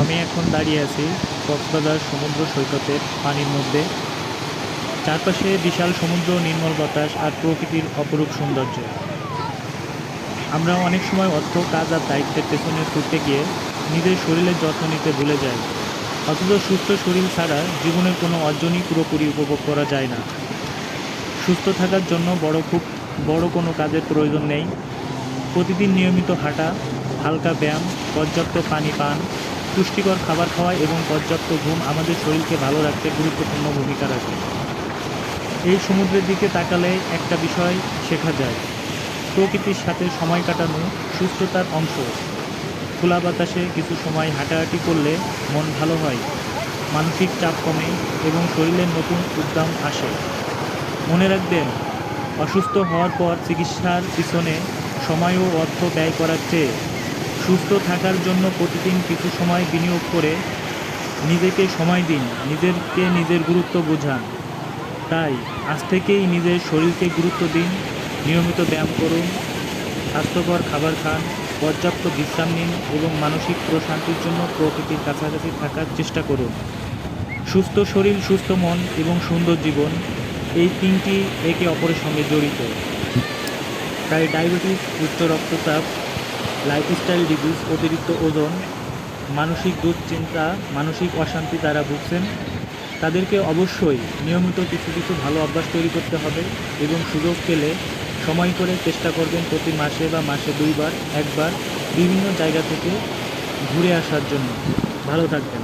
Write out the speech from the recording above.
আমি এখন দাঁড়িয়ে আছি কক্সবাজার সমুদ্র সৈকতের পানির মধ্যে। চারপাশে বিশাল সমুদ্র, নির্মল বাতাস আর প্রকৃতির অপরূপ সৌন্দর্য। আমরা অনেক সময় অর্থ, কাজ আর দায়িত্বের পেছনে ছুটতে গিয়ে নিজের শরীরের যত্ন নিতে ভুলে যাই। অথচ সুস্থ শরীর ছাড়া জীবনের কোনো অর্জনই পুরোপুরি উপভোগ করা যায় না। সুস্থ থাকার জন্য খুব বড় কোনো কাজের প্রয়োজন নেই। প্রতিদিন নিয়মিত হাঁটা, হালকা ব্যায়াম, পর্যাপ্ত পানি পান, পুষ্টিকর খাবার খাওয়া এবং পর্যাপ্ত ঘুম আমাদের শরীরকে ভালো রাখতে গুরুত্বপূর্ণ ভূমিকা রাখে। এই সমুদ্রের দিকে তাকালে একটা বিষয় শেখা যায়: প্রকৃতির সাথে সময় কাটানো সুস্থতার অংশ। খোলা বাতাসে কিছু সময় হাঁটাহাঁটি করলে মন ভালো হয়, মানসিক চাপ কমে এবং শরীরে নতুন উদ্যম আসে। মনে রাখবেন, অসুস্থ হওয়ার পর চিকিৎসার পিছনে সময় ও অর্থ ব্যয় করার চেয়ে সুস্থ থাকার জন্য প্রতিদিন কিছু সময় বিনিয়োগ করে নিজেকে সময় দিন, নিজের গুরুত্ব বোঝান। তাই আজ থেকেই নিজের শরীরকে গুরুত্ব দিন, নিয়মিত ব্যায়াম করুন, স্বাস্থ্যকর খাবার খান, পর্যাপ্ত বিশ্রাম নিন এবং মানসিক প্রশান্তির জন্য প্রকৃতির কাছাকাছি থাকার চেষ্টা করুন। সুস্থ শরীর, সুস্থ মন এবং সুন্দর জীবন, এই তিনটি একে অপরের সঙ্গে জড়িত। তাই ডায়াবেটিস, উচ্চ রক্তচাপ, লাইফস্টাইল ডিজিজ, অতিরিক্ত ওজন, মানসিক দুশ্চিন্তা, মানসিক অশান্তি যারা ভুগছেন, তাদেরকে অবশ্যই নিয়মিত কিছু কিছু ভালো অভ্যাস তৈরি করতে হবে এবং সুযোগ পেলে সময় করে চেষ্টা করবেন প্রতি মাসে বা মাসে 2 বার, 1 বার বিভিন্ন জায়গা থেকে ঘুরে আসার জন্য। ভালো থাকবেন।